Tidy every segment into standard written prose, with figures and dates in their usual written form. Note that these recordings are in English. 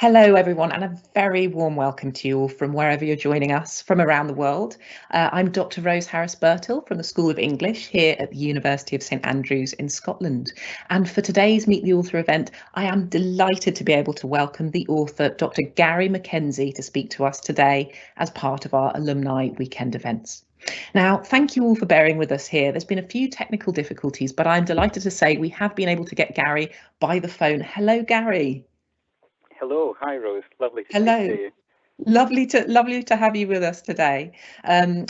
Hello, everyone, and a very warm welcome to you all from wherever you're joining us from around the world. I'm Dr Rose Harris-Birtill from the School of English here at the University of St Andrews in Scotland. And for today's Meet the Author event, I am delighted to be able to welcome the author, Dr Garry McKenzie, to speak to us today as part of our Alumni Weekend events. Now, thank you all for bearing with us here. There's been a few technical difficulties, but I'm delighted to say we have been able to get Garry by the phone. Hello, Garry. Hello, hi Rose, lovely to Hello. speak to you. Lovely to have you with us today.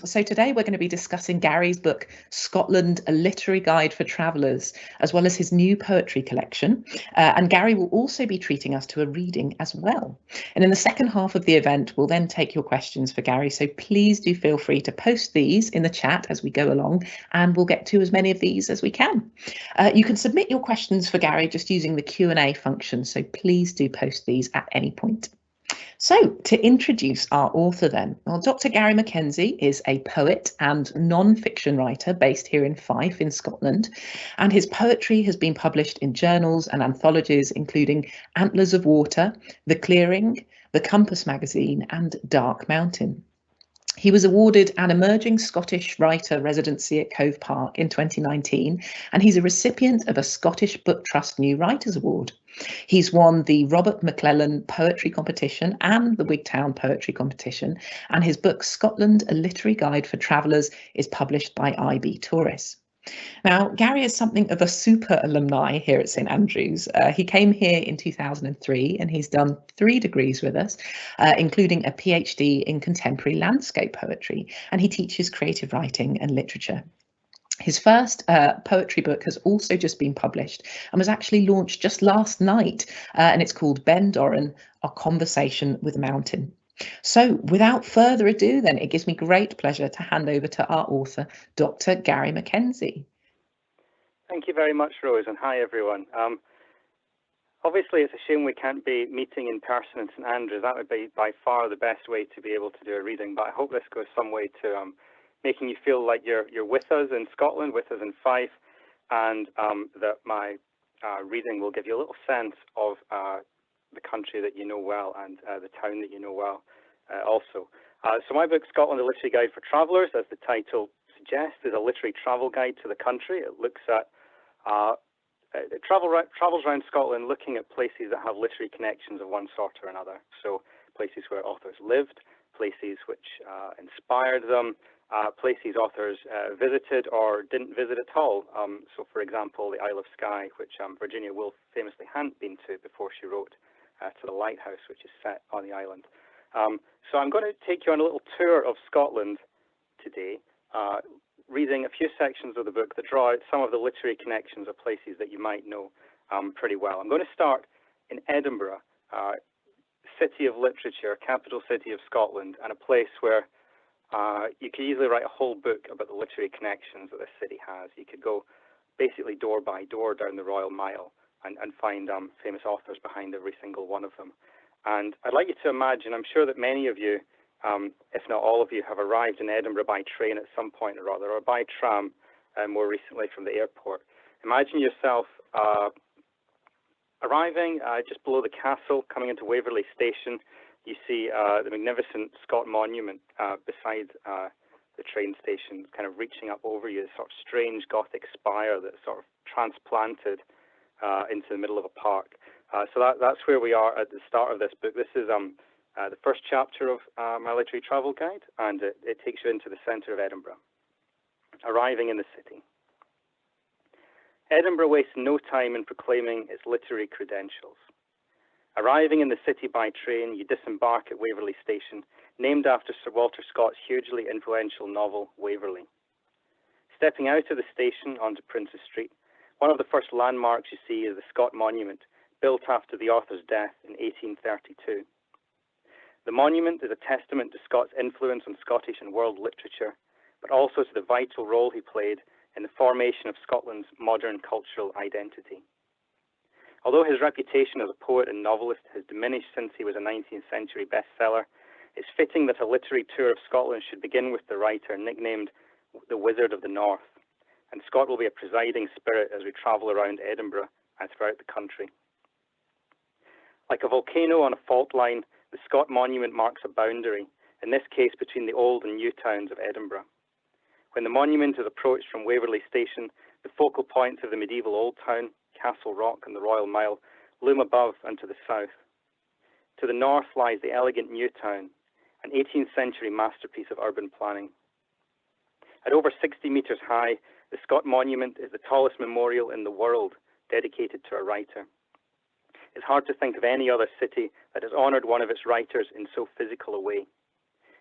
So today we're going to be discussing Garry's book, Scotland, A Literary Guide for Travellers, as well as his new poetry collection. And Garry will also be treating us to a reading as well. And in the second half of the event, we'll then take your questions for Garry. So please do feel free to post these in the chat as we go along, and we'll get to as many of these as we can. You can submit your questions for Garry just using the Q&A function. So please do post these at any point. So, to introduce our author then, well, Dr Garry MacKenzie is a poet and non-fiction writer based here in Fife in Scotland, and his poetry has been published in journals and anthologies including Antlers of Water, The Clearing, The Compass magazine and Dark Mountain. He was awarded an Emerging Scottish Writer residency at Cove Park in 2019, and he's a recipient of a Scottish Book Trust New Writers Award. He's won the Robert Maclellan Poetry Competition and the Wigtown Poetry Competition, and his book Scotland, A Literary Guide for Travellers is published by IB Tauris. Now, Garry is something of a super alumni here at St Andrews. He came here in 2003 and he's done 3 degrees with us, including a PhD in contemporary landscape poetry, and he teaches creative writing and literature. His first poetry book has also just been published and was actually launched just last night, and it's called Ben Doran, A Conversation with a Mountain. So without further ado, then, it gives me great pleasure to hand over to our author, Dr Garry MacKenzie. Thank you very much, Rose, and hi everyone. Obviously, it's a shame we can't be meeting in person in St Andrews. That would be by far the best way to be able to do a reading, but I hope this goes some way to making you feel like you're with us in Scotland, with us in Fife, and that my reading will give you a little sense of the country that you know well and the town that you know well also. So my book, Scotland, A Literary Guide for Travellers, as the title suggests, is a literary travel guide to the country. It looks at it travels around Scotland looking at places that have literary connections of one sort or another. So places where authors lived, places which inspired them, places authors visited or didn't visit at all. So for example, the Isle of Skye, which Virginia Woolf famously hadn't been to before she wrote to the lighthouse, which is set on the island. So I'm going to take you on a little tour of Scotland today, reading a few sections of the book that draw out some of the literary connections of places that you might know pretty well. I'm going to start in Edinburgh, city of literature, capital city of Scotland, and a place where you could easily write a whole book about the literary connections that this city has. You could go basically door by door down the Royal Mile and find famous authors behind every single one of them. And I'd like you to imagine, I'm sure that many of you, if not all of you, have arrived in Edinburgh by train at some point or other, or by tram more recently from the airport. Imagine yourself arriving just below the castle, coming into Waverley Station. You see the magnificent Scott Monument beside the train station, kind of reaching up over you, this sort of strange Gothic spire that's sort of transplanted into the middle of a park. So that's where we are at the start of this book. This is the first chapter of my literary travel guide, and it takes you into the centre of Edinburgh. Arriving in the city. Edinburgh wastes no time in proclaiming its literary credentials. Arriving in the city by train, you disembark at Waverley Station, named after Sir Walter Scott's hugely influential novel, Waverley. Stepping out of the station onto Princes Street, one of the first landmarks you see is the Scott Monument, built after the author's death in 1832. The monument is a testament to Scott's influence on Scottish and world literature, but also to the vital role he played in the formation of Scotland's modern cultural identity. Although his reputation as a poet and novelist has diminished since he was a 19th century bestseller, it's fitting that a literary tour of Scotland should begin with the writer nicknamed the Wizard of the North, and Scott will be a presiding spirit as we travel around Edinburgh and throughout the country. Like a volcano on a fault line, the Scott Monument marks a boundary, in this case between the old and new towns of Edinburgh. When the monument is approached from Waverley Station, the focal points of the medieval Old Town, Castle Rock and the Royal Mile loom above and to the south. To the north lies the elegant New Town, an 18th century masterpiece of urban planning. At over 60 metres high, the Scott Monument is the tallest memorial in the world dedicated to a writer. It's hard to think of any other city that has honoured one of its writers in so physical a way.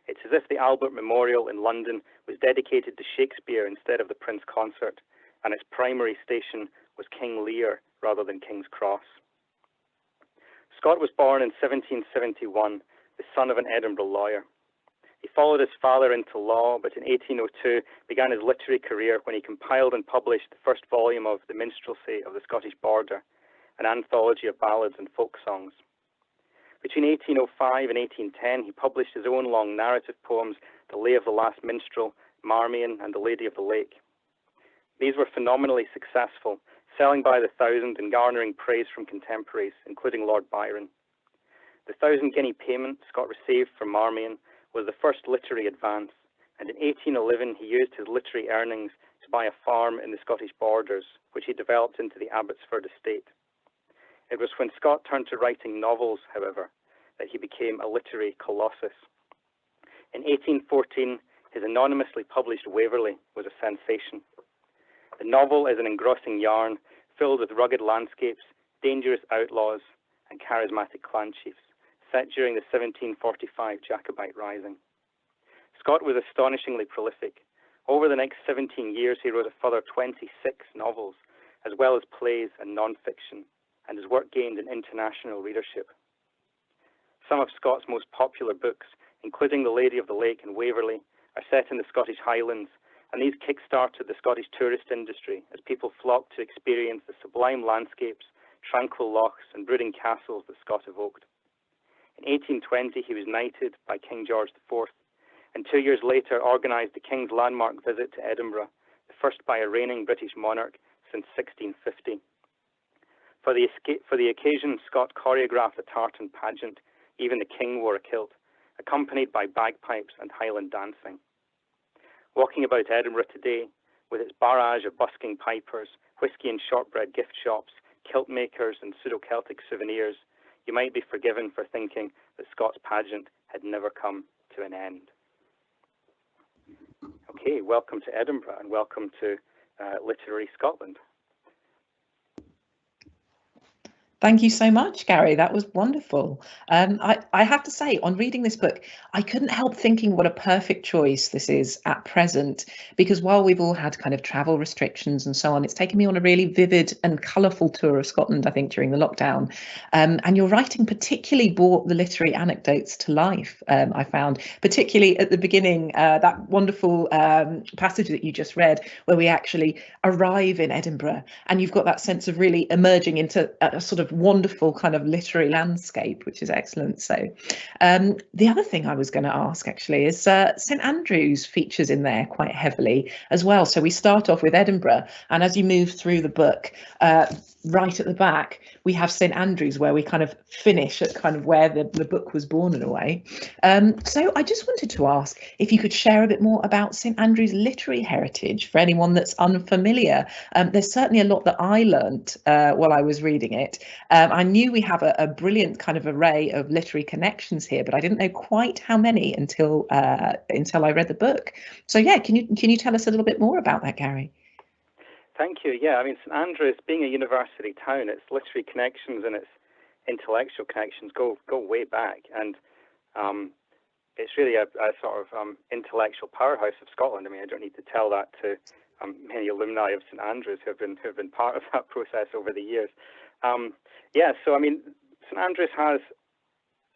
It's as if the Albert Memorial in London was dedicated to Shakespeare instead of the Prince Consort, and its primary station was King Lear rather than King's Cross. Scott was born in 1771, the son of an Edinburgh lawyer. He followed his father into law, but in 1802 began his literary career when he compiled and published the first volume of The Minstrelsy of the Scottish Border, an anthology of ballads and folk songs. Between 1805 and 1810, he published his own long narrative poems, The Lay of the Last Minstrel, Marmion, and The Lady of the Lake. These were phenomenally successful, selling by the thousand and garnering praise from contemporaries, including Lord Byron. The 1,000 guinea payment Scott received for Marmion was the first literary advance, and in 1811 he used his literary earnings to buy a farm in the Scottish Borders, which he developed into the Abbotsford estate. It was when Scott turned to writing novels, however, that he became a literary colossus. In 1814, his anonymously published Waverley was a sensation. The novel is an engrossing yarn filled with rugged landscapes, dangerous outlaws, and charismatic clan chiefs, set during the 1745 Jacobite Rising. Scott was astonishingly prolific. Over the next 17 years, he wrote a further 26 novels, as well as plays and non-fiction, and his work gained an international readership. Some of Scott's most popular books, including The Lady of the Lake and Waverley, are set in the Scottish Highlands, and these kick-started the Scottish tourist industry as people flocked to experience the sublime landscapes, tranquil lochs, and brooding castles that Scott evoked. In 1820, he was knighted by King George IV, and 2 years later organised the King's landmark visit to Edinburgh, the first by a reigning British monarch since 1650. For the occasion, Scott choreographed a tartan pageant. Even the king wore a kilt, accompanied by bagpipes and Highland dancing. Walking about Edinburgh today, with its barrage of busking pipers, whisky and shortbread gift shops, kilt makers and pseudo-Celtic souvenirs, you might be forgiven for thinking that Scott's pageant had never come to an end. Okay, welcome to Edinburgh and welcome to Literary Scotland. Thank you so much, Gary. That was wonderful. I have to say, on reading this book, I couldn't help thinking what a perfect choice this is at present, because while we've all had kind of travel restrictions and so on, it's taken me on a really vivid and colourful tour of Scotland, I think, during the lockdown. And your writing particularly brought the literary anecdotes to life, I found, particularly at the beginning, that wonderful passage that you just read, where we actually arrive in Edinburgh and you've got that sense of really emerging into a sort of wonderful kind of literary landscape, which is excellent. So the other thing I was going to ask actually is St Andrews features in there quite heavily as well. So we start off with Edinburgh, and as you move through the book, right at the back we have St Andrews, where we kind of finish at kind of where the book was born in a way. So I just wanted to ask if you could share a bit more about St Andrews' literary heritage for anyone that's unfamiliar. There's certainly a lot that I learnt while I was reading it. I knew we have a brilliant kind of array of literary connections here, but I didn't know quite how many until I read the book. So yeah, can you tell us a little bit more about that, Gary? Thank you. Yeah, I mean, St Andrews, being a university town, its literary connections and its intellectual connections go way back, and it's really a sort of intellectual powerhouse of Scotland. I mean, I don't need to tell that to many alumni of St Andrews who have been part of that process over the years. Yeah, so I mean, St Andrews has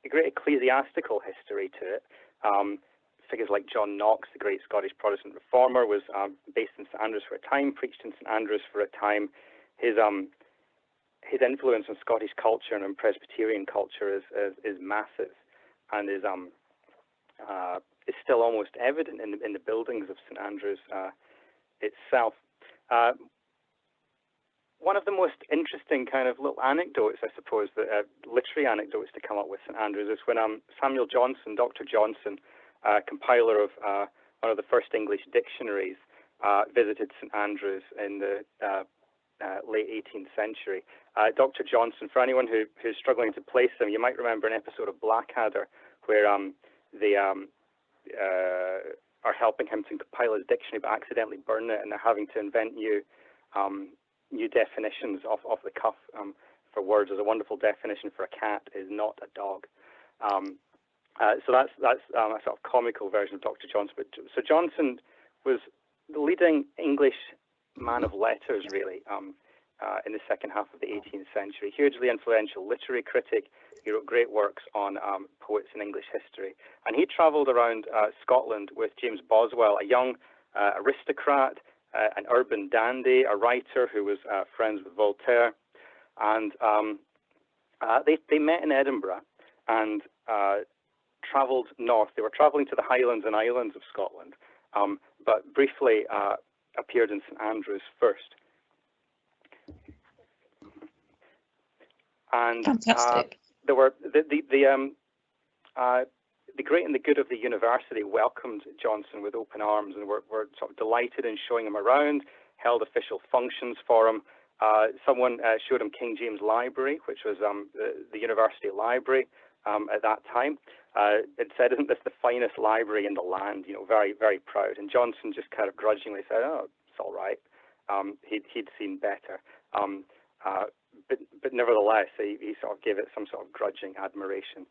a great ecclesiastical history to it. Figures like John Knox, the great Scottish Protestant reformer, was based in St Andrews for a time, preached in St Andrews for a time. His influence on Scottish culture and on Presbyterian culture is massive, and is still almost evident in the buildings of St Andrews itself. one of the most interesting kind of little anecdotes, I suppose, that literary anecdotes to come up with St Andrews is when Samuel Johnson, Dr. Johnson, compiler of one of the first English dictionaries, visited St Andrews in the late 18th century. Dr. Johnson, for anyone who's struggling to place him, you might remember an episode of Blackadder where they are helping him to compile his dictionary but accidentally burn it, and they're having to invent new definitions off the cuff for words. There's a wonderful definition for a cat is not a dog. So that's a sort of comical version of Dr. Johnson. But so Johnson was the leading English man of letters, really, in the second half of the 18th century. Hugely influential literary critic. He wrote great works on poets and English history. And he travelled around Scotland with James Boswell, a young aristocrat, an urban dandy, a writer who was friends with Voltaire. And they met in Edinburgh and travelled north. They were travelling to the Highlands and Islands of Scotland, but briefly appeared in St Andrews first. And fantastic. There were the great and the good of the university welcomed Johnson with open arms and were sort of delighted in showing him around, held official functions for him. Someone showed him King James Library, which was the university library at that time. It said, "Isn't this the finest library in the land?" You know, very, very proud. And Johnson just kind of grudgingly said, "Oh, it's all right." He'd seen better. But nevertheless, he sort of gave it some sort of grudging admiration.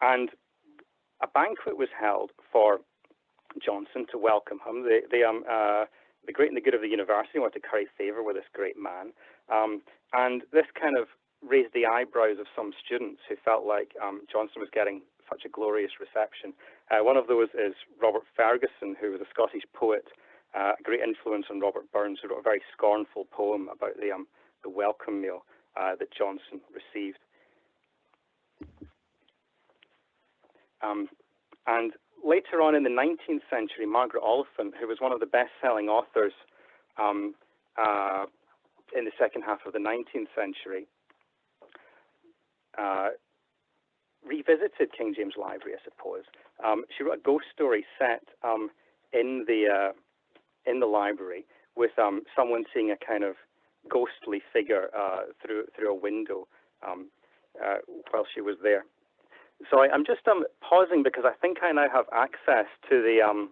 And a banquet was held for Johnson to welcome him. The great and the good of the university wanted to curry favour with this great man. And this kind of raised the eyebrows of some students who felt like Johnson was getting such a glorious reception. One of those is Robert Ferguson, who was a Scottish poet, a great influence on Robert Burns, who wrote a very scornful poem about the welcome meal that Johnson received. And later on in the 19th century, Margaret Oliphant, who was one of the best-selling authors in the second half of the 19th century, revisited King James Library, I suppose. She wrote a ghost story set in the library with someone seeing a kind of ghostly figure through a window while she was there. So I'm just pausing because I think I now have access to the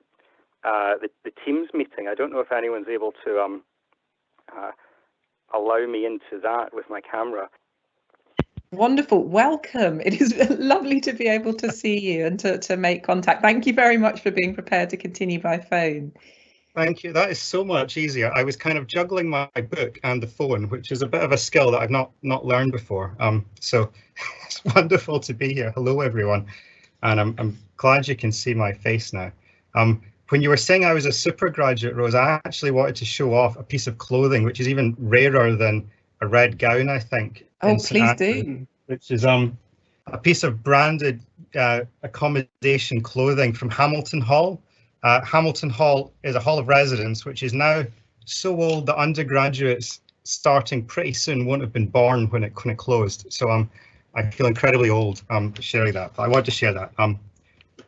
Teams meeting. I don't know if anyone's able to allow me into that with my camera. Wonderful. Welcome. It is lovely to be able to see you and to make contact. Thank you very much for being prepared to continue by phone. Thank you. That is so much easier. I was kind of juggling my book and the phone, which is a bit of a skill that I've not learned before. So it's wonderful to be here. Hello, everyone. And I'm glad you can see my face now. When you were saying I was a super graduate, Rose, I actually wanted to show off a piece of clothing, which is even rarer than a red gown, I think. Oh, please do. Which is a piece of branded accommodation clothing from Hamilton Hall. Hamilton Hall is a hall of residence, which is now so old that undergraduates starting pretty soon won't have been born when it closed. So I feel incredibly old sharing that, but I wanted to share that.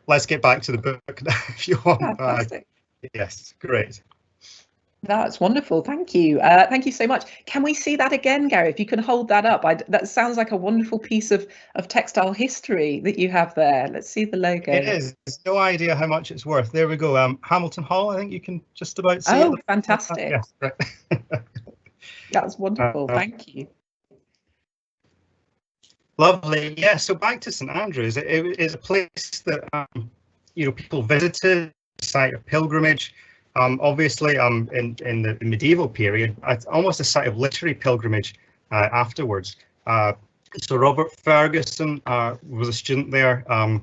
Let's get back to the book if you want. Fantastic. Yes, great. That's wonderful. Thank you. Thank you so much. Can we see that again, Gary? If you can hold that up. That sounds like a wonderful piece of textile history that you have there. Let's see the logo. It is. No idea how much it's worth. There we go. Hamilton Hall, I think you can just about see it. Oh, fantastic. Yes, right. That's wonderful. Thank you. Lovely. Yeah, so back to St Andrews. It is a place that people visited, a site of pilgrimage. Obviously, in the medieval period, it's almost a site of literary pilgrimage afterwards. So Robert Ferguson was a student there, a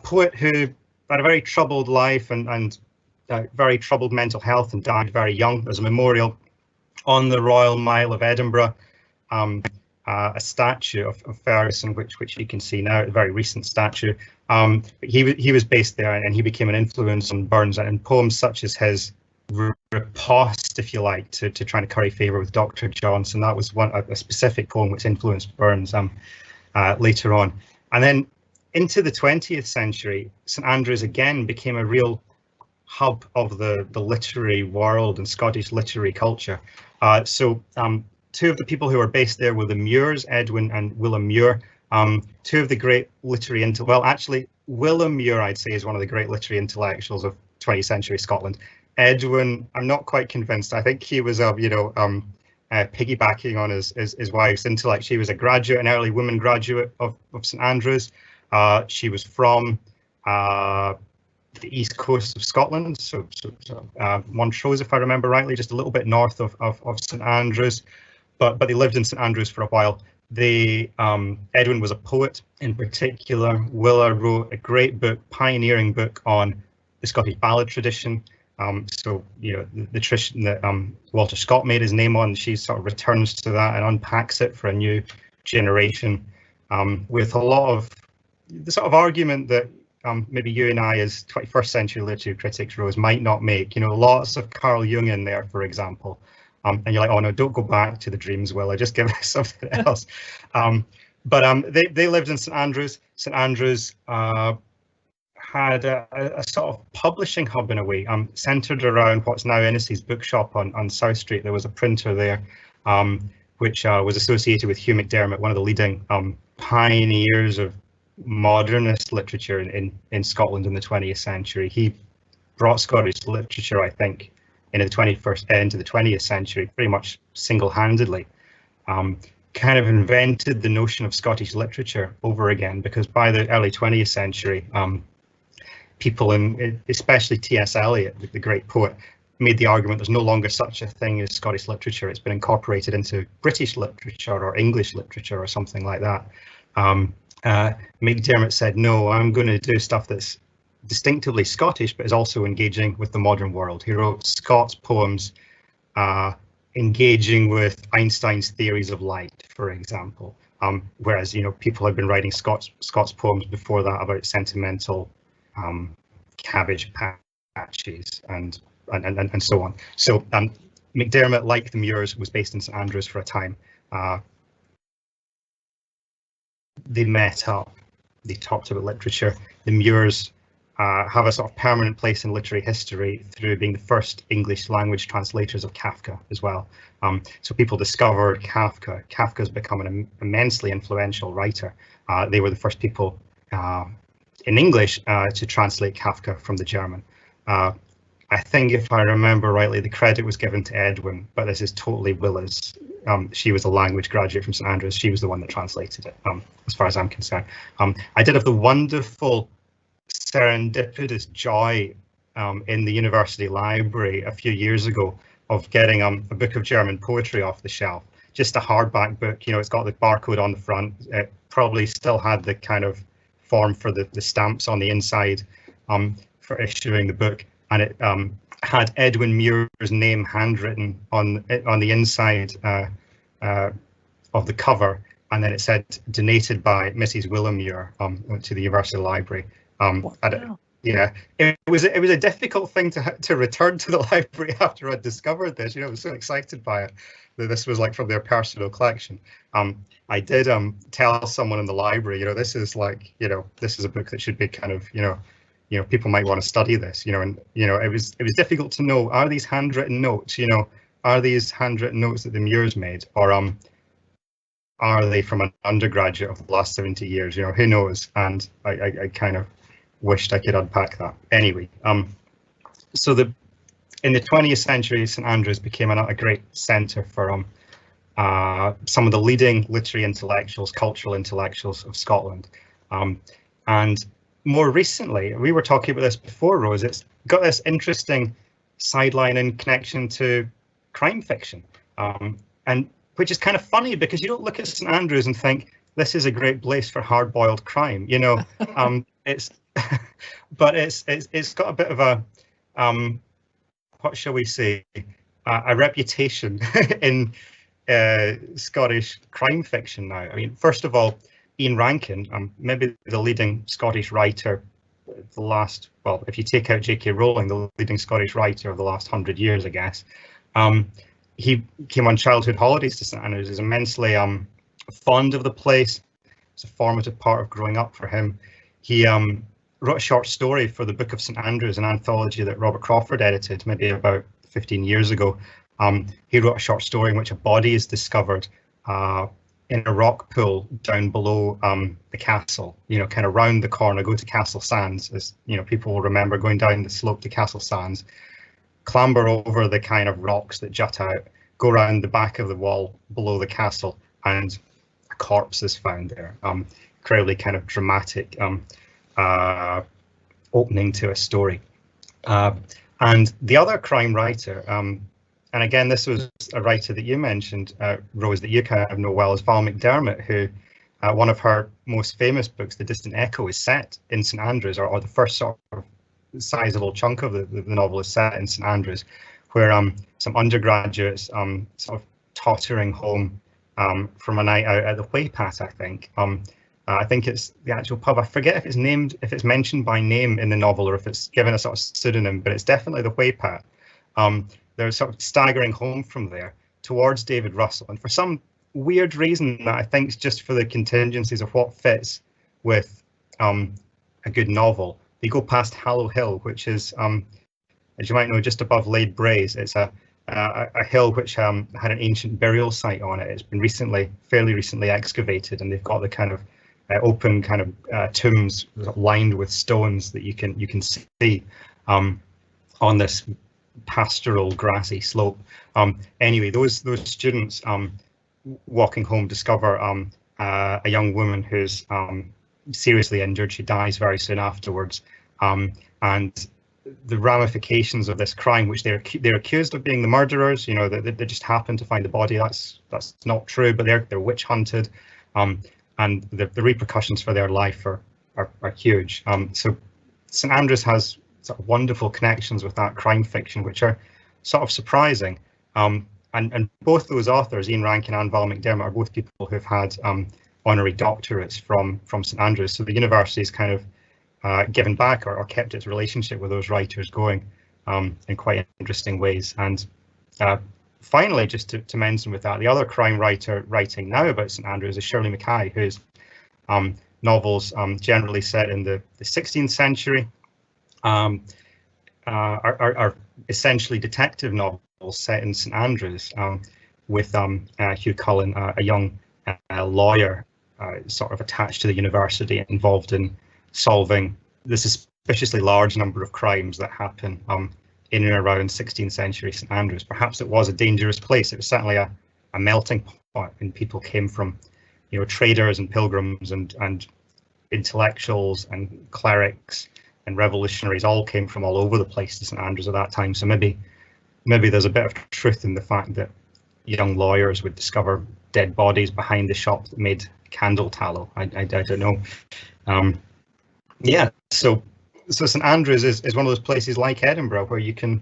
poet who had a very troubled life and very troubled mental health and died very young. There's a memorial on the Royal Mile of Edinburgh, a statue of Ferguson, which you can see now, a very recent statue. He was based there, and he became an influence on Burns, and poems such as his riposte, if you like, to trying to curry favour with Dr. Johnson. That was a specific poem which influenced Burns later on. And then into the 20th century, St Andrews again became a real hub of the literary world and Scottish literary culture. So two of the people who were based there were the Muirs, Edwin and William Muir, two of the great literary well, actually, William Muir, I'd say, is one of the great literary intellectuals of 20th century Scotland. Edwin, I'm not quite convinced. I think he was, piggybacking on his wife's intellect. She was a graduate, an early woman graduate of St Andrews. She was from the east coast of Scotland, so Montrose, if I remember rightly, just a little bit north of St Andrews, but they lived in St Andrews for a while. Edwin was a poet in particular. Willa wrote a great book, pioneering book on the Scottish ballad tradition. So, the tradition that Walter Scott made his name on, she sort of returns to that and unpacks it for a new generation, with a lot of the sort of argument that maybe you and I as 21st century literature critics, Rose, might not make. Lots of Carl Jung in there, for example. And you're like, oh no, don't go back to the dreams, Willa, just give us something else. But they lived in St Andrews. St Andrews had a sort of publishing hub in a way, centred around what's now Innes's bookshop on South Street. There was a printer there, which was associated with Hugh McDermott, one of the leading pioneers of modernist literature in Scotland in the 20th century. He brought Scottish literature, I think, into the 20th century pretty much single-handedly. Kind of invented the notion of Scottish literature over again, because by the early 20th century, people, especially T.S. Eliot, the great poet, made the argument there's no longer such a thing as Scottish literature. It's been incorporated into British literature or English literature or something like that. McDermott said, no, I'm going to do stuff that's distinctively Scottish, but is also engaging with the modern world. He wrote Scots poems engaging with Einstein's theories of light, for example, whereas people had been writing Scots poems before that about sentimental cabbage patches and so on. So McDermott, like the Muirs, was based in St Andrews for a time. They met up, they talked about literature. The Muirs have a sort of permanent place in literary history through being the first English language translators of Kafka as well. So people discovered Kafka. Kafka's become an immensely influential writer. They were the first people in English to translate Kafka from the German. I think, if I remember rightly, the credit was given to Edwin, but this is totally Willa's. She was a language graduate from St Andrews. She was the one that translated it, as far as I'm concerned. I did have the wonderful serendipitous joy in the university library a few years ago of getting a book of German poetry off the shelf. Just a hardback book, it's got the barcode on the front. It probably still had the kind of form for the stamps on the inside for issuing the book, and it had Edwin Muir's name handwritten on the inside of the cover, and then it said donated by Mrs. William Muir to the university library. Wow. Yeah, it was a difficult thing to return to the library after I'd discovered this. I was so excited by it that this was like from their personal collection. I did tell someone in the library, this is like, this is a book that should be kind of, people might want to study this, and it was difficult to know, are these handwritten notes, are these handwritten notes that the Muirs made, or are they from an undergraduate of the last 70 years? Who knows? And I kind of wished I could unpack that. Anyway, so in the 20th century, St Andrews became a great centre for some of the leading literary intellectuals, cultural intellectuals of Scotland. And more recently, we were talking about this before, Rose, it's got this interesting sideline in connection to crime fiction, and which is kind of funny because you don't look at St Andrews and think this is a great place for hard-boiled crime, it's but it's got a bit of a what shall we say, a reputation in Scottish crime fiction now. I mean, first of all, Ian Rankin, maybe the leading Scottish writer the last, well, if you take out J.K. Rowling, the leading Scottish writer of the last 100 years, I guess. He came on childhood holidays to St Andrews. He's immensely fond of the place. It's a formative part of growing up for him. He wrote a short story for the Book of St Andrews, an anthology that Robert Crawford edited maybe about 15 years ago. He wrote a short story in which a body is discovered in a rock pool down below the castle, you know, kind of round the corner. Go to Castle Sands, as you know, people will remember going down the slope to Castle Sands, clamber over the kind of rocks that jut out, go around the back of the wall below the castle, and a corpse is found there. Incredibly kind of dramatic opening to a story. And the other crime writer, and again, this was a writer that you mentioned, Rose, that you kind of know well, is Val McDermott, who one of her most famous books, The Distant Echo, is set in St Andrews, or the first sort of sizable chunk of the novel is set in St Andrews, where some undergraduates sort of tottering home from a night out at the Waypat, I think. I think it's the actual pub. I forget if it's named, if it's mentioned by name in the novel, or if it's given a sort of pseudonym, but it's definitely the Waypat. They're sort of staggering home from there towards David Russell, and for some weird reason that I think is just for the contingencies of what fits with a good novel, they go past Hallow Hill, which is, as you might know, just above Lade Braes. It's a hill which had an ancient burial site on it. It's been fairly recently excavated, and they've got the kind of open kind of tombs lined with stones that you can see on this pastoral grassy slope. Anyway, those students walking home discover a young woman who's seriously injured. She dies very soon afterwards, and the ramifications of this crime, which they're accused of being the murderers, you know, that they just happen to find the body. That's not true, but they're witch hunted, and the repercussions for their life are huge. So St Andrews has sort of wonderful connections with that crime fiction, which are sort of surprising. And both those authors, Ian Rankin and Val McDermott, are both people who've had honorary doctorates from St Andrews. So the university's kind of given back or kept its relationship with those writers going in quite interesting ways. And finally, just to mention with that, the other crime writer writing now about St Andrews is Shirley Mckay, whose novels generally set in the 16th century are essentially detective novels set in St Andrews, with Hugh Cullen, a young lawyer sort of attached to the university, involved in solving the suspiciously large number of crimes that happen in and around 16th century St Andrews. Perhaps it was a dangerous place. It was certainly a melting pot, and people came from, you know, traders and pilgrims and intellectuals and clerics and revolutionaries all came from all over the place to St Andrews at that time. So maybe there's a bit of truth in the fact that young lawyers would discover dead bodies behind the shop that made candle tallow. I don't know. Yeah, so St Andrews is one of those places like Edinburgh where you can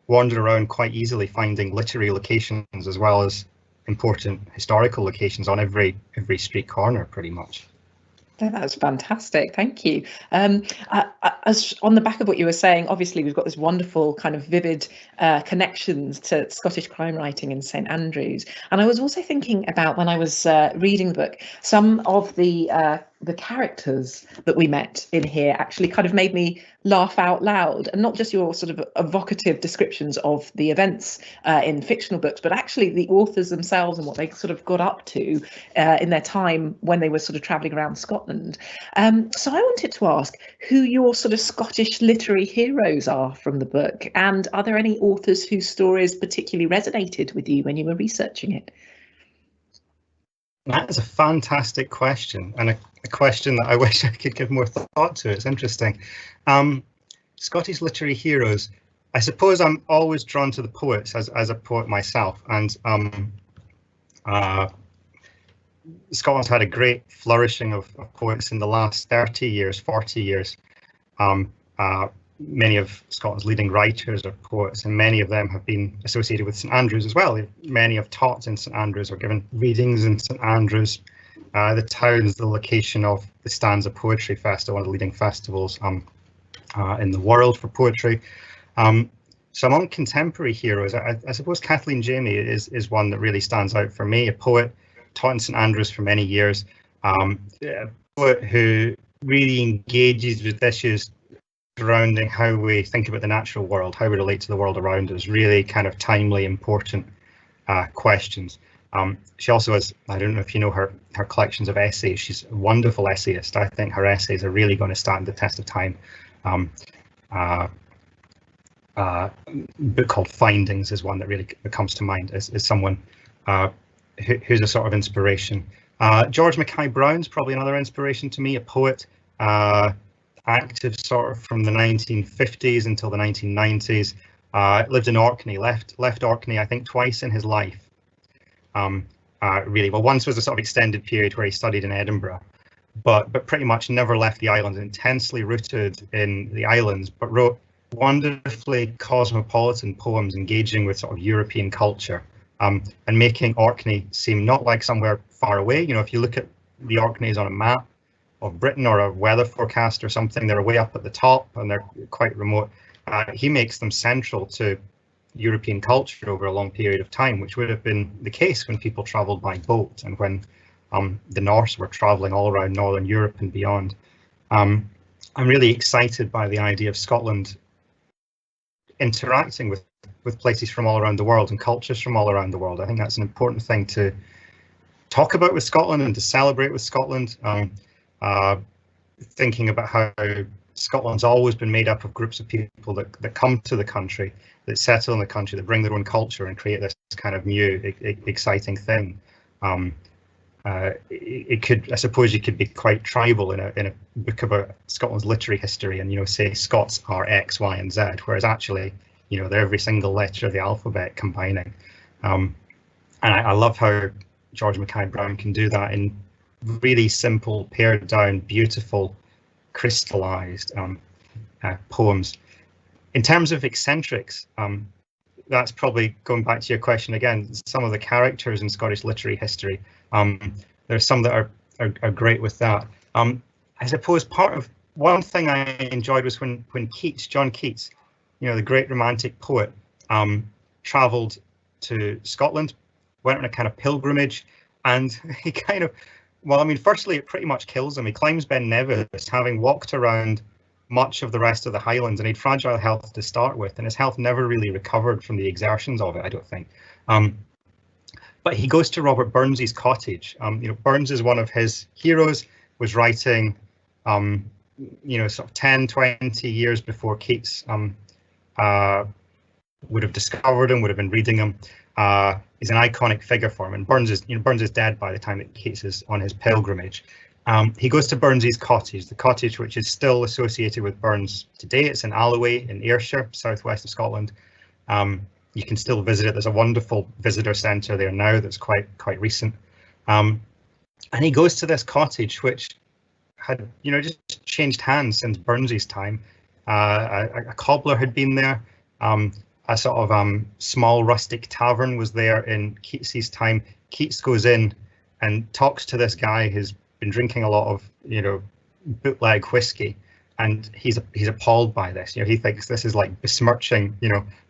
wander around quite easily, finding literary locations as well as important historical locations on every street corner, pretty much. That's fantastic. Thank you. As on the back of what you were saying, obviously we've got this wonderful kind of vivid connections to Scottish crime writing in St Andrews. And I was also thinking about, when I was reading the book, some of the characters that we met in here actually kind of made me laugh out loud, and not just your sort of evocative descriptions of the events in fictional books, but actually the authors themselves and what they sort of got up to in their time when they were sort of travelling around Scotland. So I wanted to ask who your sort of Scottish literary heroes are from the book, and are there any authors whose stories particularly resonated with you when you were researching it? That is a fantastic question, and a question that I wish I could give more thought to. It's interesting. Scottish literary heroes. I suppose I'm always drawn to the poets as a poet myself, and Scotland's had a great flourishing of poets in the last 30 years, 40 years. Many of Scotland's leading writers are poets, and many of them have been associated with St Andrews as well. Many have taught in St Andrews or given readings in St Andrews. The town's the location of the Stanza Poetry Festival, one of the leading festivals in the world for poetry. So among contemporary heroes, I suppose Kathleen Jamie is one that really stands out for me, a poet, taught in St Andrews for many years, a poet who really engages with issues surrounding how we think about the natural world, how we relate to the world around us, really kind of timely, important questions. She also has, I don't know if you know her collections of essays, she's a wonderful essayist. I think her essays are really going to stand the test of time. Book called Findings is one that really comes to mind as someone who's a sort of inspiration. George Mckay Brown's probably another inspiration to me, a poet, active sort of from the 1950s until the 1990s. Lived in Orkney, left Orkney I think twice in his life. Really, well, once was a sort of extended period where he studied in Edinburgh, but pretty much never left the islands, intensely rooted in the islands, but wrote wonderfully cosmopolitan poems engaging with sort of European culture, and making Orkney seem not like somewhere far away. You know, if you look at the Orkneys on a map of Britain or a weather forecast or something, they're way up at the top and they're quite remote. He makes them central to European culture over a long period of time, which would have been the case when people travelled by boat and when the Norse were travelling all around Northern Europe and beyond. I'm really excited by the idea of Scotland interacting with places from all around the world and cultures from all around the world. I think that's an important thing to talk about with Scotland and to celebrate with Scotland. Thinking about how Scotland's always been made up of groups of people that come to the country, that settle in the country, that bring their own culture and create this kind of new, exciting thing. It could, I suppose, you could be quite tribal in a book about Scotland's literary history, and say Scots are X, Y, and Z, whereas actually, they're every single letter of the alphabet combining. And I love how George Mckay Brown can do that in really simple, pared down, beautiful, crystallized poems. In terms of eccentrics, that's probably going back to your question again, some of the characters in Scottish literary history. There's some that are great with that. I suppose one thing I enjoyed was when Keats, John Keats, the great romantic poet, travelled to Scotland, went on a kind of pilgrimage, and he kind of, firstly, it pretty much kills him. He climbs Ben Nevis, having walked around much of the rest of the Highlands, and he had fragile health to start with, and his health never really recovered from the exertions of it, I don't think. But he goes to Robert Burns's cottage. Burns is one of his heroes, was writing, sort of 10, 20 years before Keats would have discovered him, would have been reading him. He's an iconic figure for him, and Burns is dead by the time that Keats is on his pilgrimage. He goes to Burns's cottage, the cottage which is still associated with Burns today. It's in Alloway in Ayrshire, southwest of Scotland. You can still visit it. There's a wonderful visitor centre there now that's quite recent. And he goes to this cottage which had just changed hands since Burns's time. A cobbler had been there. A sort of small rustic tavern was there in Keats's time. Keats goes in and talks to this guy who's been drinking a lot of bootleg whiskey, and he's appalled by this. He thinks this is like besmirching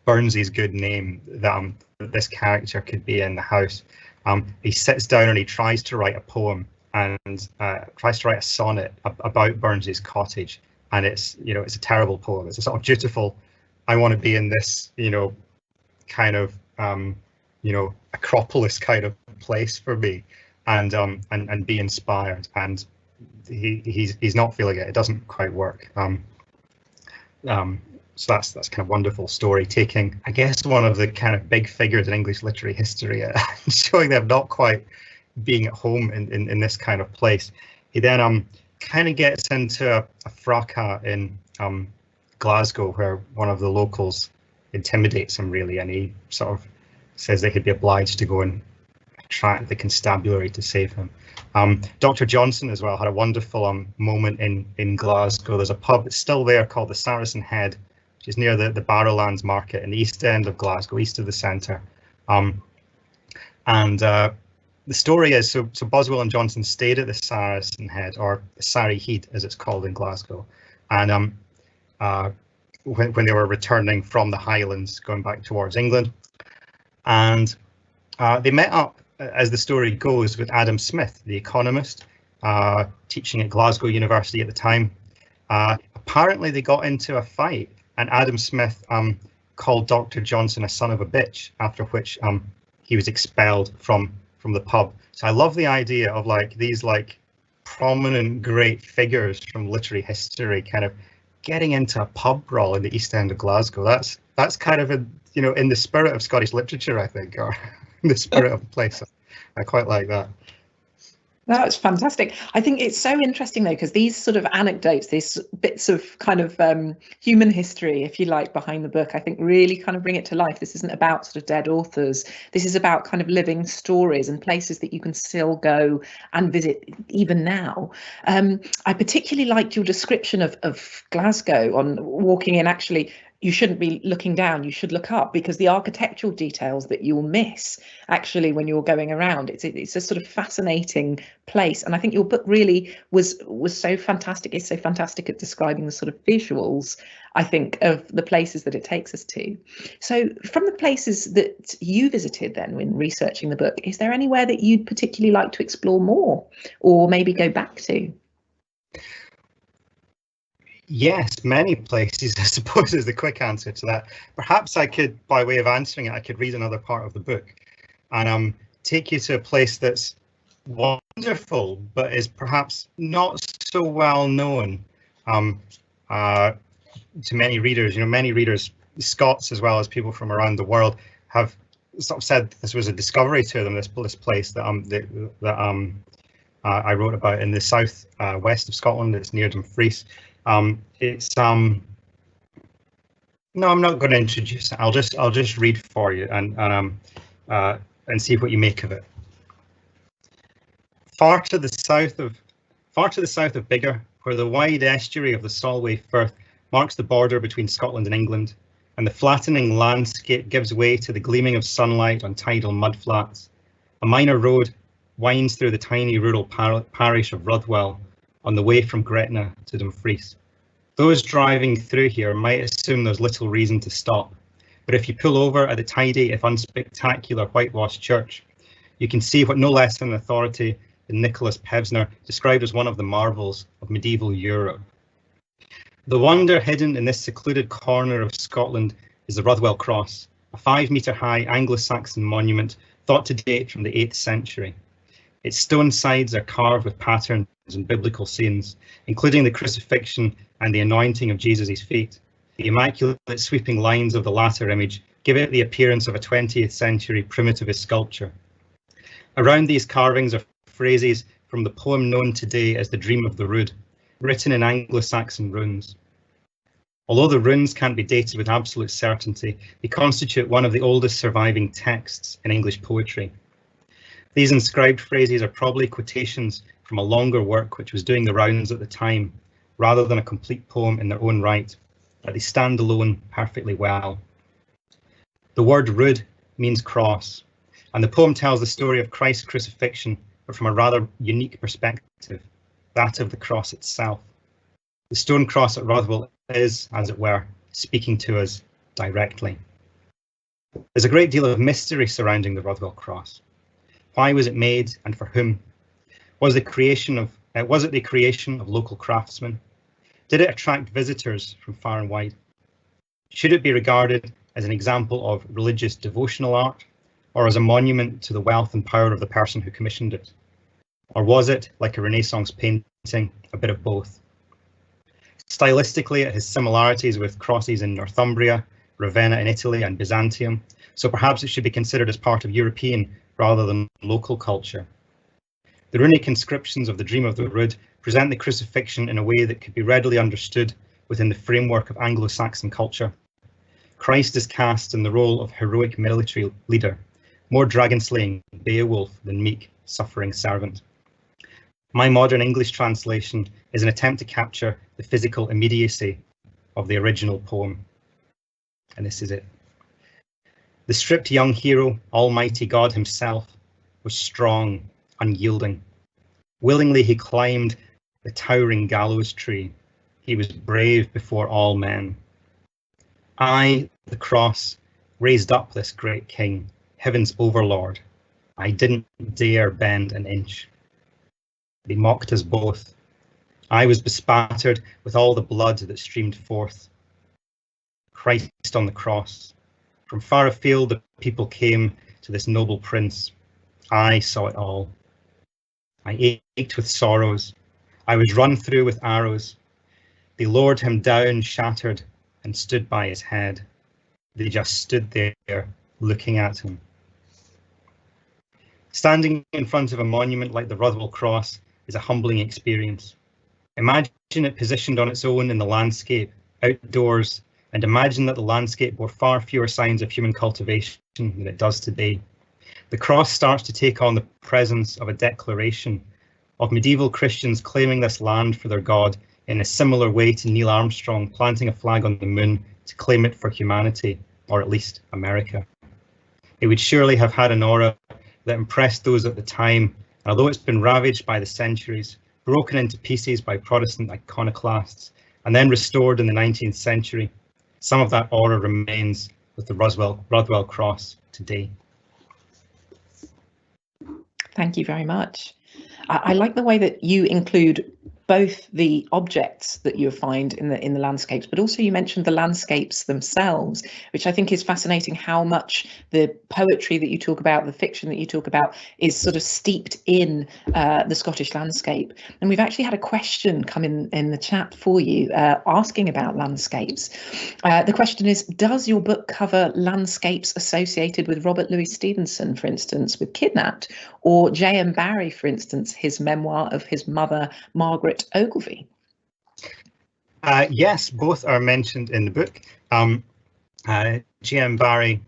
Burns's good name, that this character could be in the house. He sits down and he tries to write a poem, and tries to write a sonnet about Burns's cottage, and it's it's a terrible poem. It's a sort of dutiful, I want to be in this kind of Acropolis kind of place for me, and be inspired, and he's not feeling it. It doesn't quite work. So that's kind of wonderful story, taking, I guess, one of the kind of big figures in English literary history and showing them not quite being at home in this kind of place. He then kind of gets into a fracas in Glasgow, where one of the locals intimidates him really, and he sort of says they could be obliged to go and attract the constabulary to save him. Dr Johnson as well had a wonderful moment in Glasgow. There's a pub that's still there called the Saracen Head, which is near the Barrowlands Market in the east end of Glasgow, east of the centre. The story is, so Boswell and Johnson stayed at the Saracen Head, or Sarry Head as it's called in Glasgow, and when they were returning from the Highlands, going back towards England. And they met up, as the story goes, with Adam Smith, the economist, teaching at Glasgow University at the time. Apparently they got into a fight, and Adam Smith called Dr. Johnson a son of a bitch, after which he was expelled from the pub. So I love the idea of like these like prominent great figures from literary history kind of getting into a pub brawl in the East End of Glasgow. That's kind of a, you know, in the spirit of Scottish literature, I think, or in the spirit of the place. I quite like that. That's fantastic. I think it's so interesting, though, because these sort of anecdotes, these bits of kind of human history, if you like, behind the book, I think really kind of bring it to life. This isn't about sort of dead authors. This is about kind of living stories and places that you can still go and visit even now. I particularly liked your description of Glasgow on walking in. Actually, you shouldn't be looking down, you should look up, because the architectural details that you'll miss actually when you're going around, it's a sort of fascinating place. And I think your book really was so fantastic. It's so fantastic at describing the sort of visuals, I think, of the places that it takes us to. So from the places that you visited then when researching the book, is there anywhere that you'd particularly like to explore more or maybe go back to? Yes, many places, I suppose, is the quick answer to that. Perhaps I could, by way of answering it, I could read another part of the book and take you to a place that's wonderful, but is perhaps not so well known to many readers. You know, many readers, Scots as well as people from around the world, have sort of said this was a discovery to them. This place that I wrote about in the south west of Scotland. It's near Dumfries. No, I'm not going to introduce it. I'll just read for you and see what you make of it. Far to the south of Biggar, where the wide estuary of the Solway Firth marks the border between Scotland and England, and the flattening landscape gives way to the gleaming of sunlight on tidal mudflats, a minor road winds through the tiny rural parish of Rodwell on the way from Gretna to Dumfries. Those driving through here might assume there's little reason to stop, but if you pull over at the tidy, if unspectacular, whitewashed church, you can see what no less an authority than Nicholas Pevsner described as one of the marvels of medieval Europe. The wonder hidden in this secluded corner of Scotland is the Rodwell Cross, a 5-metre high Anglo-Saxon monument thought to date from the 8th century. Its stone sides are carved with patterns and biblical scenes, including the crucifixion and the anointing of Jesus' feet. The immaculate sweeping lines of the latter image give it the appearance of a 20th century primitivist sculpture. Around these carvings are phrases from the poem known today as the Dream of the Rood, written in Anglo-Saxon runes. Although the runes can't be dated with absolute certainty, they constitute one of the oldest surviving texts in English poetry. These inscribed phrases are probably quotations from a longer work which was doing the rounds at the time, rather than a complete poem in their own right, but they stand alone perfectly well. The word rood means cross, and the poem tells the story of Christ's crucifixion, but from a rather unique perspective, that of the cross itself. The stone cross at Rodwell is, as it were, speaking to us directly. There's a great deal of mystery surrounding the Rodwell Cross. Why was it made and for whom? Was it the creation of local craftsmen? Did it attract visitors from far and wide? Should it be regarded as an example of religious devotional art, or as a monument to the wealth and power of the person who commissioned it? Or was it, like a Renaissance painting, a bit of both? Stylistically, it has similarities with crosses in Northumbria, Ravenna in Italy, and Byzantium, so perhaps it should be considered as part of European rather than local culture. The runic inscriptions of the Dream of the Rood present the crucifixion in a way that could be readily understood within the framework of Anglo-Saxon culture. Christ is cast in the role of heroic military leader, more dragon-slaying Beowulf than meek, suffering servant. My modern English translation is an attempt to capture the physical immediacy of the original poem. And this is it. The stripped young hero, Almighty God himself, was strong, unyielding. Willingly he climbed the towering gallows tree, He was brave before all men. I, the cross, raised up this great king, heaven's overlord. I didn't dare bend an inch. They mocked us both. I was bespattered with all the blood that streamed forth. Christ on the cross. From far afield the people came to this noble prince. I saw it all. I ached with sorrows. I was run through with arrows. They lowered him down, shattered, and stood by his head. They just stood there, looking at him. Standing in front of a monument like the Rodwell Cross is a humbling experience. Imagine it positioned on its own in the landscape, outdoors, and imagine that the landscape bore far fewer signs of human cultivation than it does today. The cross starts to take on the presence of a declaration of medieval Christians claiming this land for their God in a similar way to Neil Armstrong planting a flag on the moon to claim it for humanity, or at least America. It would surely have had an aura that impressed those at the time, and although it's been ravaged by the centuries, broken into pieces by Protestant iconoclasts, and then restored in the 19th century, some of that aura remains with the Rodwell Cross today. Thank you very much. I like the way that you include both the objects that you find in the landscapes, but also you mentioned the landscapes themselves, which I think is fascinating, how much the poetry that you talk about, the fiction that you talk about, is sort of steeped in the Scottish landscape. And we've actually had a question come in the chat for you asking about landscapes. The question is, does your book cover landscapes associated with Robert Louis Stevenson, for instance, with Kidnapped, or J.M. Barrie, for instance, his memoir of his mother, Margaret Ogilvy? Yes, both are mentioned in the book. J.M. Barrie,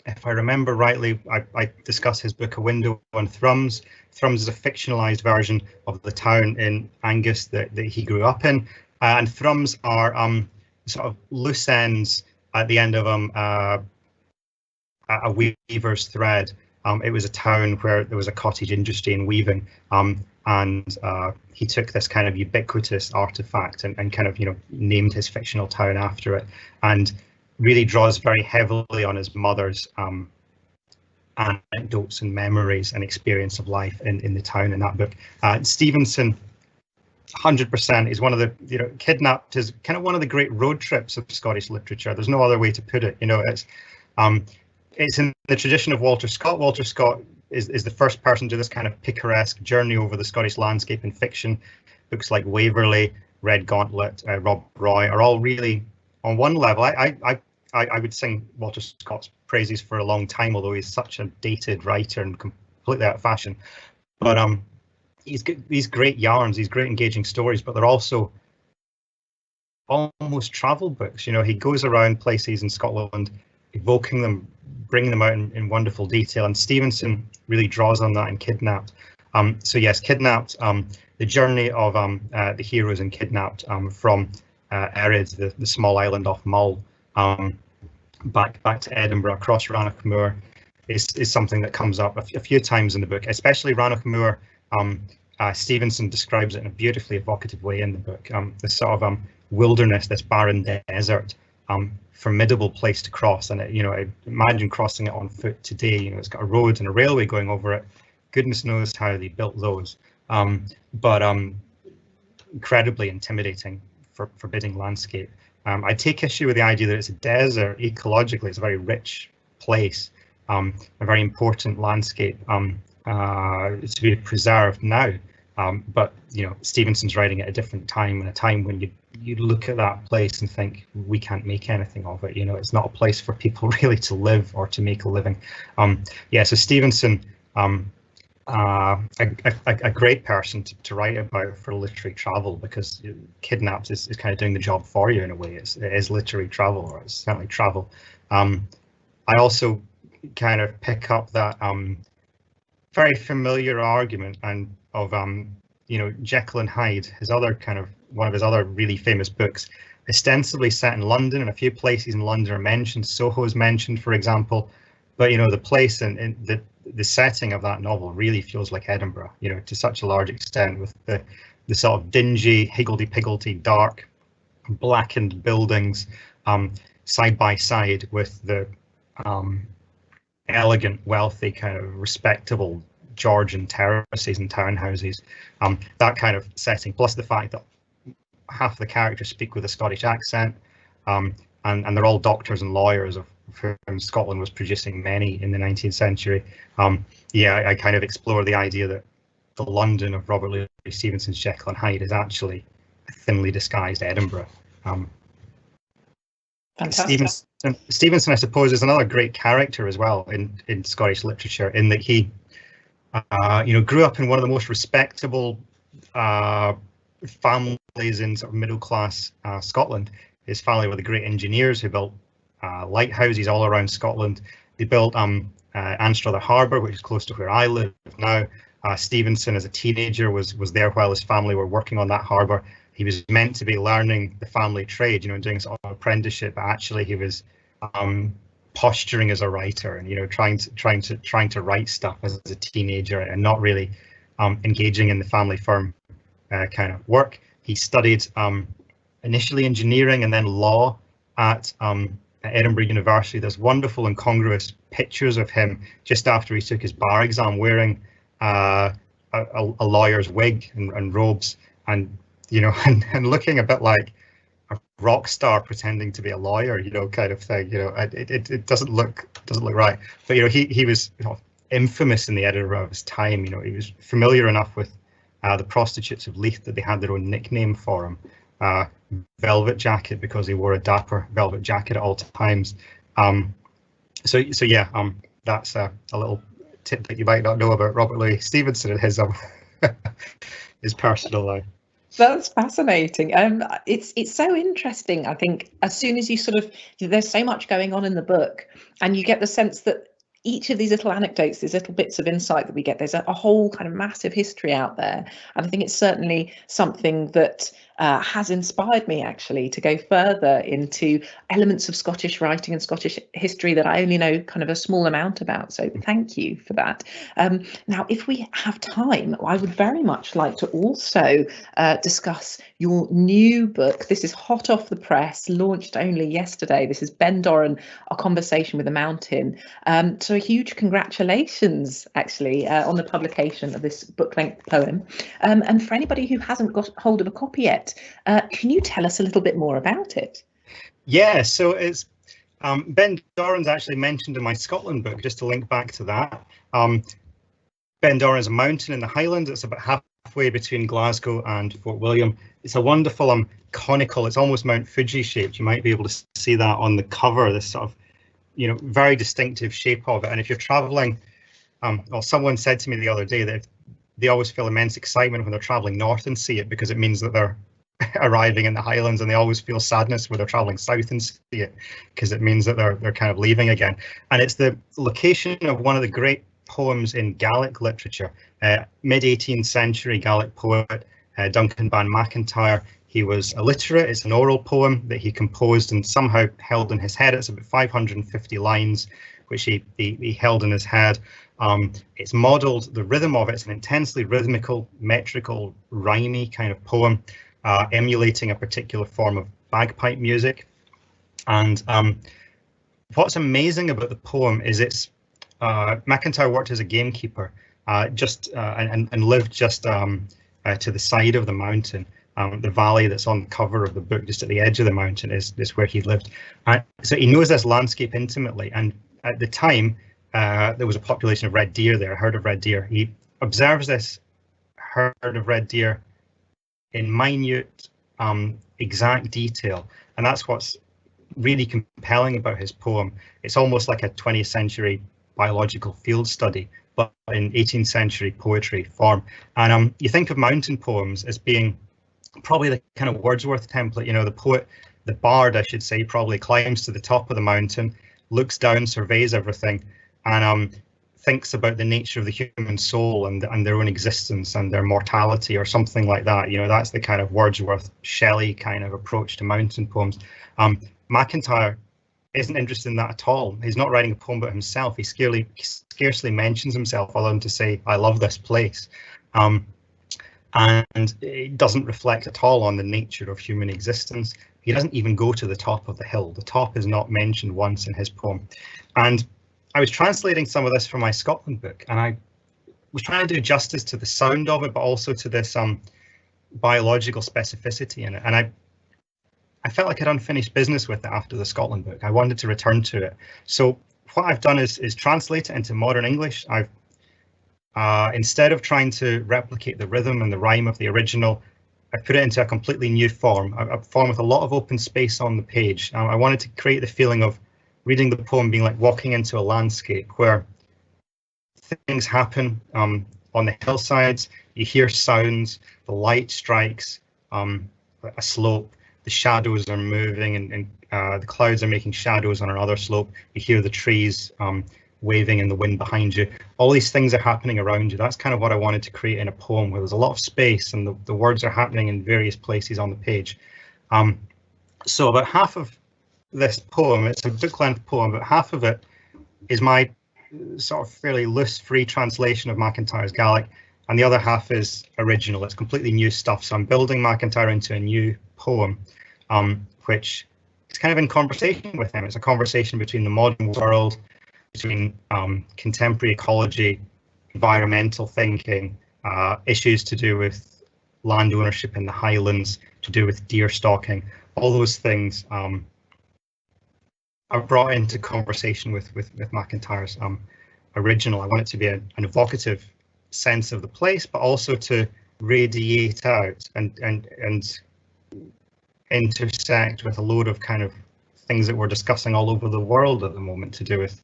if I remember rightly, I discuss his book A Window on Thrums. Thrums is a fictionalized version of the town in Angus that he grew up in, and Thrums are sort of loose ends at the end of a weaver's thread. It was a town where there was a cottage industry in weaving, and he took this kind of ubiquitous artifact and kind of, named his fictional town after it, and really draws very heavily on his mother's anecdotes and memories and experience of life in the town in that book. Stevenson, 100%, is one of the, Kidnapped is kind of one of the great road trips of Scottish literature. There's no other way to put it. It's in the tradition of Walter Scott. Walter Scott is the first person to do this kind of picaresque journey over the Scottish landscape in fiction. Books like Waverley, Red Gauntlet, Rob Roy are all really, on one level, I would sing Walter Scott's praises for a long time, although he's such a dated writer and completely out of fashion. But he's got these great yarns, these great engaging stories, but they're also almost travel books. He goes around places in Scotland, evoking them, bringing them out in wonderful detail, and Stevenson really draws on that in Kidnapped. So yes, Kidnapped, the journey of the heroes in Kidnapped from Erid, the small island off Mull, back to Edinburgh, across Rannoch Moor, is something that comes up a few times in the book, especially Rannoch Moor. Stevenson describes it in a beautifully evocative way in the book. This sort of wilderness, this barren desert, formidable place to cross, and imagine crossing it on foot today. It's got a road and a railway going over it. Goodness knows how they built those, but incredibly intimidating, forbidding landscape. I take issue with the idea that it's a desert. Ecologically, it's a very rich place, a very important landscape to be preserved now. But Stevenson's writing at a different time, and a time when you look at that place and think, we can't make anything of it. It's not a place for people really to live or to make a living. So Stevenson, a great person to write about for literary travel, because Kidnapped is kind of doing the job for you in a way. It is literary travel, or it's certainly travel. I also kind of pick up that very familiar argument of Jekyll and Hyde, one of his other really famous books, ostensibly set in London, and a few places in London are mentioned. Soho is mentioned, for example, but the place and the setting of that novel really feels like Edinburgh, you know, to such a large extent, with the sort of dingy, higgledy-piggledy, dark, blackened buildings side by side with the elegant, wealthy, kind of respectable Georgian terraces and townhouses. That kind of setting, plus the fact that half the characters speak with a Scottish accent, and they're all doctors and lawyers, of whom Scotland was producing many in the 19th century. Yeah, I kind of explore the idea that the London of Robert Louis Stevenson's Jekyll and Hyde is actually a thinly disguised Edinburgh. Stevenson, I suppose, is another great character as well in Scottish literature, in that he, you know, grew up in one of the most respectable families in sort of middle class Scotland. His family were the great engineers who built lighthouses all around Scotland. They built Anstruther Harbour, which is close to where I live now. Stevenson, as a teenager, was there while his family were working on that harbour. He was meant to be learning the family trade, you know, doing sort of apprenticeship, but actually he was posturing as a writer, and, you know, trying to write stuff as a teenager, and not really engaging in the family firm kind of work. He studied initially engineering and then law at Edinburgh University. There's wonderful incongruous pictures of him just after he took his bar exam, wearing a lawyer's wig and robes, and, you know, and looking a bit like a rock star pretending to be a lawyer, you know, kind of thing. You know, it doesn't look right. But, you know, he was, you know, infamous in the Edinburgh of his time. You know, he was familiar enough with the prostitutes of Leith that they had their own nickname for him, Velvet Jacket, because he wore a dapper velvet jacket at all times. So yeah, that's a little tip that you might not know about Robert Louis Stevenson and his his personal life. That's fascinating. It's so interesting. I think as soon as you sort of, there's so much going on in the book, and you get the sense that each of these little anecdotes, these little bits of insight that we get, there's a whole kind of massive history out there. And I think it's certainly something that has inspired me, actually, to go further into elements of Scottish writing and Scottish history that I only know kind of a small amount about. So thank you for that. Now, if we have time, I would very much like to also discuss your new book. This is hot off the press, launched only yesterday. This is Ben Doran, A Conversation with a Mountain. So a huge congratulations, actually, on the publication of this book-length poem. And for anybody who hasn't got hold of a copy yet, can you tell us a little bit more about it? Yeah, so it's Ben Doran's actually mentioned in my Scotland book, just to link back to that. Ben Doran is a mountain in the Highlands. It's about halfway between Glasgow and Fort William. It's a wonderful conical, it's almost Mount Fuji shaped. You might be able to see that on the cover, this sort of, you know, very distinctive shape of it. And if you're traveling, well, someone said to me the other day that they always feel immense excitement when they're traveling north and see it, because it means that they're arriving in the Highlands, and they always feel sadness when they're traveling south and see it, because it means that they're kind of leaving again. And it's the location of one of the great poems in Gaelic literature, mid-18th century Gaelic poet Duncan Ban McIntyre. He was illiterate. It's an oral poem that he composed and somehow held in his head. It's about 550 lines, which he held in his head. It's modelled, the rhythm of it's an intensely rhythmical, metrical, rhymey kind of poem, emulating a particular form of bagpipe music. And what's amazing about the poem is it's McIntyre worked as a gamekeeper, and lived just to the side of the mountain. The valley that's on the cover of the book, just at the edge of the mountain, is where he lived. So he knows this landscape intimately. And at the time, there was a population of red deer there, a herd of red deer. He observes this herd of red deer in minute, exact detail. And that's what's really compelling about his poem. It's almost like a 20th century biological field study, but in 18th century poetry form. And you think of mountain poems as being probably the kind of Wordsworth template. You know, the poet, the bard, I should say, probably climbs to the top of the mountain, looks down, surveys everything, and thinks about the nature of the human soul and their own existence and their mortality, or something like that. You know, that's the kind of Wordsworth, Shelley kind of approach to mountain poems. McIntyre isn't interested in that at all. He's not writing a poem about himself. He scarcely mentions himself other than to say, I love this place. And it doesn't reflect at all on the nature of human existence. He doesn't even go to the top of the hill. The top is not mentioned once in his poem. And I was translating some of this from my Scotland book, and I was trying to do justice to the sound of it, but also to this biological specificity in it. And I felt like I'd unfinished business with it after the Scotland book. I wanted to return to it. So what I've done is translate it into modern English. I've instead of trying to replicate the rhythm and the rhyme of the original, I put it into a completely new form, a form with a lot of open space on the page. I wanted to create the feeling of reading the poem being like walking into a landscape where things happen on the hillsides, you hear sounds, the light strikes a slope, the shadows are moving, and the clouds are making shadows on another slope, you hear the trees waving in the wind behind you. All these things are happening around you. That's kind of what I wanted to create in a poem where there's a lot of space and the words are happening in various places on the page. So about half of this poem, it's a book length poem, but half of it is my sort of fairly loose, free translation of MacIntyre's Gaelic, and the other half is original. It's completely new stuff. So I'm building MacIntyre into a new poem, which is kind of in conversation with him. It's a conversation between the modern world, between contemporary ecology, environmental thinking, issues to do with land ownership in the Highlands, to do with deer stalking, all those things are brought into conversation with MacIntyre's original. I want it to be an evocative sense of the place, but also to radiate out and intersect with a load of kind of things that we're discussing all over the world at the moment, to do with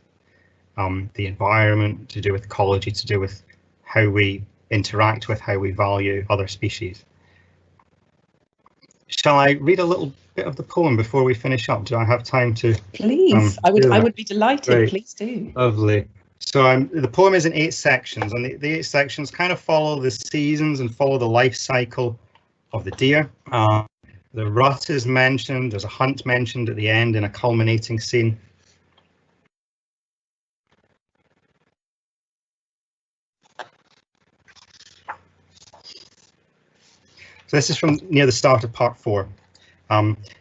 the environment, to do with ecology, to do with how we interact with, how we value other species. Shall I read a little bit of the poem before we finish up? Do I have time to? Please, I would be delighted. Great. Please do. Lovely. So the poem is in 8 sections, and the 8 sections kind of follow the seasons and follow the life cycle of the deer. The rut is mentioned. There's a hunt mentioned at the end in a culminating scene. So this is from near the start of part 4.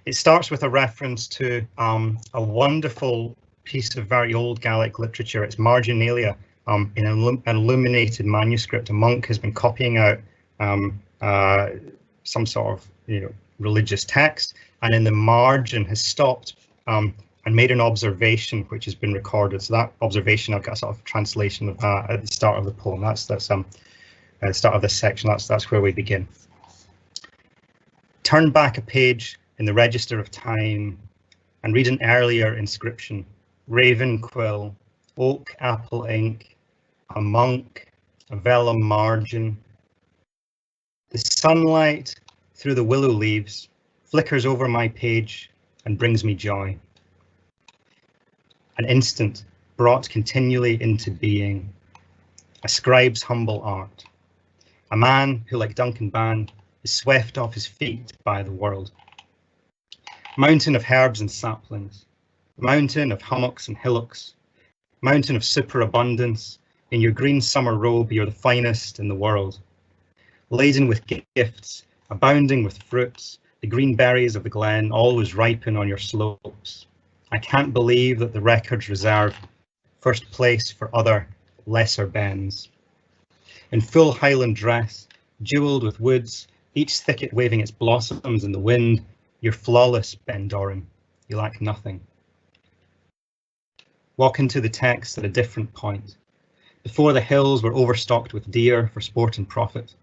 It starts with a reference to a wonderful piece of very old Gaelic literature. It's Marginalia in an illuminated manuscript. A monk has been copying out some sort of religious text, and in the margin has stopped and made an observation which has been recorded. So that observation, I've got a sort of translation of that at the start of the poem. That's the start of this section. That's where we begin. Turn back a page in the register of time and read an earlier inscription. Raven quill, oak apple ink, a monk, a vellum margin. The sunlight through the willow leaves flickers over my page and brings me joy. An instant brought continually into being, a scribe's humble art. A man who, like Duncan Bann, is swept off his feet by the world. Mountain of herbs and saplings, mountain of hummocks and hillocks, mountain of superabundance, in your green summer robe you're the finest in the world. Laden with gifts, abounding with fruits, the green berries of the glen always ripen on your slopes. I can't believe that the records reserve first place for other, lesser bens. In full Highland dress, jewelled with woods, each thicket waving its blossoms in the wind, you're flawless, Ben Doran. You lack nothing. Walk into the text at a different point. Before the hills were overstocked with deer for sport and profit.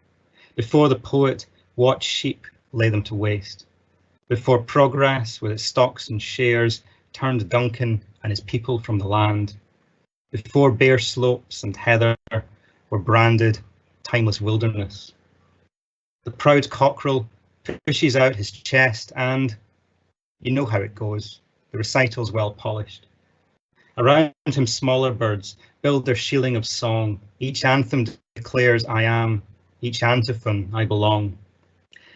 Before the poet watched sheep lay them to waste. Before progress with its stocks and shares turned Duncan and his people from the land. Before bare slopes and heather were branded timeless wilderness. The proud cockerel pushes out his chest and, you know how it goes, the recital's well polished. Around him smaller birds build their shieling of song, each anthem declares I am, each antiphon I belong.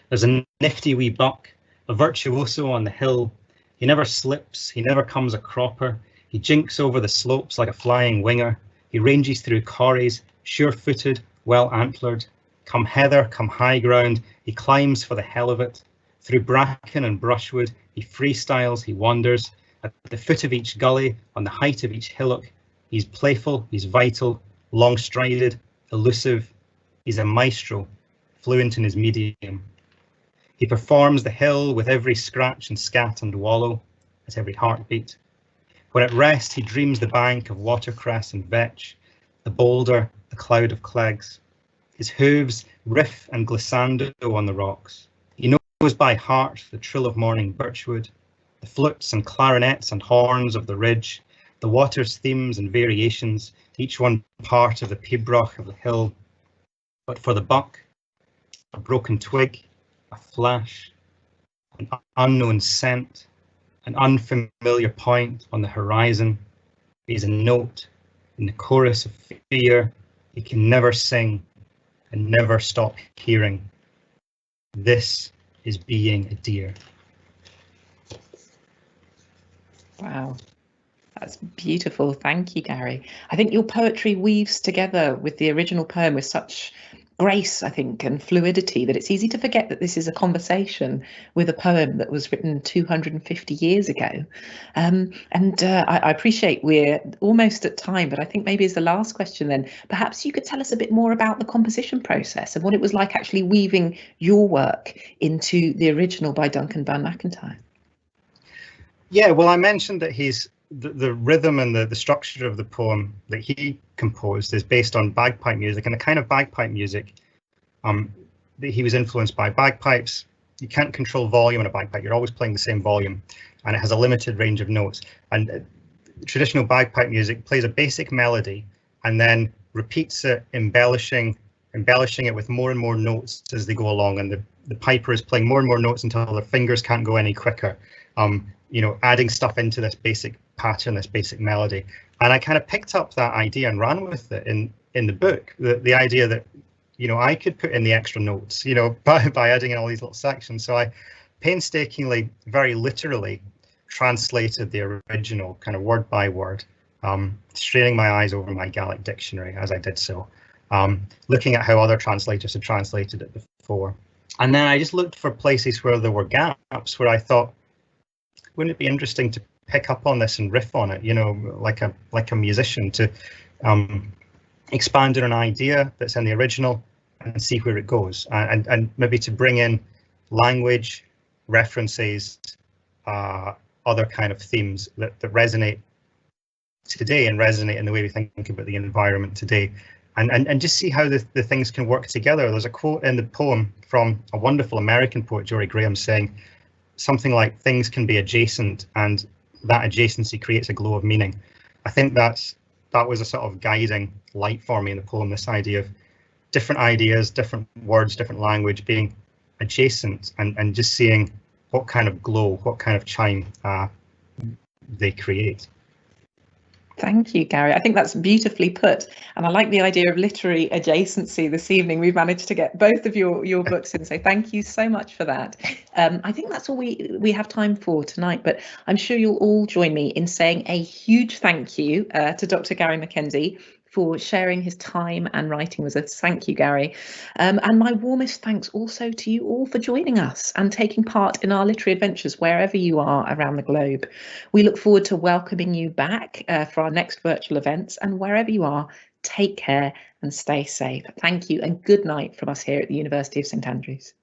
There's a nifty wee buck, a virtuoso on the hill, He never slips, he never comes a cropper. He jinks over the slopes like a flying winger. He ranges through corries, sure-footed, well-antlered. Come heather, come high ground, he climbs for the hell of it. Through bracken and brushwood, he freestyles, he wanders. At the foot of each gully, on the height of each hillock, he's playful, he's vital, long-strided, elusive. He's a maestro, fluent in his medium. He performs the hill with every scratch and scat and wallow, at every heartbeat. When at rest, he dreams the bank of watercress and vetch, the boulder, the cloud of clegs. His hooves riff and glissando on the rocks. He knows by heart the trill of morning birchwood, the flutes and clarinets and horns of the ridge, the water's themes and variations, each one part of the pibroch of the hill. But for the buck, a broken twig, a flash, an unknown scent, an unfamiliar point on the horizon is a note in the chorus of fear he can never sing and never stop hearing. This is being a deer. Wow, that's beautiful. Thank you, Gary. I think your poetry weaves together with the original poem with such grace, I think, and fluidity that it's easy to forget that this is a conversation with a poem that was written 250 years ago. I appreciate we're almost at time, but I think maybe as the last question then, perhaps you could tell us a bit more about the composition process and what it was like actually weaving your work into the original by Duncan Bunn McIntyre. Yeah, well, I mentioned that the rhythm and the structure of the poem that he composed is based on bagpipe music, and the kind of bagpipe music that he was influenced by. Bagpipes, you can't control volume in a bagpipe, you're always playing the same volume, and it has a limited range of notes. And traditional bagpipe music plays a basic melody and then repeats it, embellishing it with more and more notes as they go along, and the piper is playing more and more notes until their fingers can't go any quicker. You know, adding stuff into this basic pattern, this basic melody. And I kind of picked up that idea and ran with it in the book, the idea that, you know, I could put in the extra notes, you know, by adding in all these little sections. So I painstakingly, very literally translated the original kind of word by word, straining my eyes over my Gaelic dictionary as I did so, looking at how other translators had translated it before. And then I just looked for places where there were gaps where I thought, wouldn't it be interesting to pick up on this and riff on it, you know, like a musician, to expand on an idea that's in the original and see where it goes, and maybe to bring in language, references, other kind of themes that resonate today and resonate in the way we think about the environment today, and just see how the things can work together. There's a quote in the poem from a wonderful American poet, Jory Graham, saying something like, things can be adjacent and that adjacency creates a glow of meaning. I think that was a sort of guiding light for me in the poem, this idea of different ideas, different words, different language being adjacent, and just seeing what kind of glow, what kind of chime they create. Thank you, Gary. I think that's beautifully put. And I like the idea of literary adjacency this evening. We've managed to get both of your books in, so thank you so much for that. I think that's all we have time for tonight, but I'm sure you'll all join me in saying a huge thank you to Dr. Garry McKenzie for sharing his time and writing with us. Thank you, Gary. And my warmest thanks also to you all for joining us and taking part in our literary adventures wherever you are around the globe. We look forward to welcoming you back for our next virtual events, and wherever you are, take care and stay safe. Thank you and good night from us here at the University of St Andrews.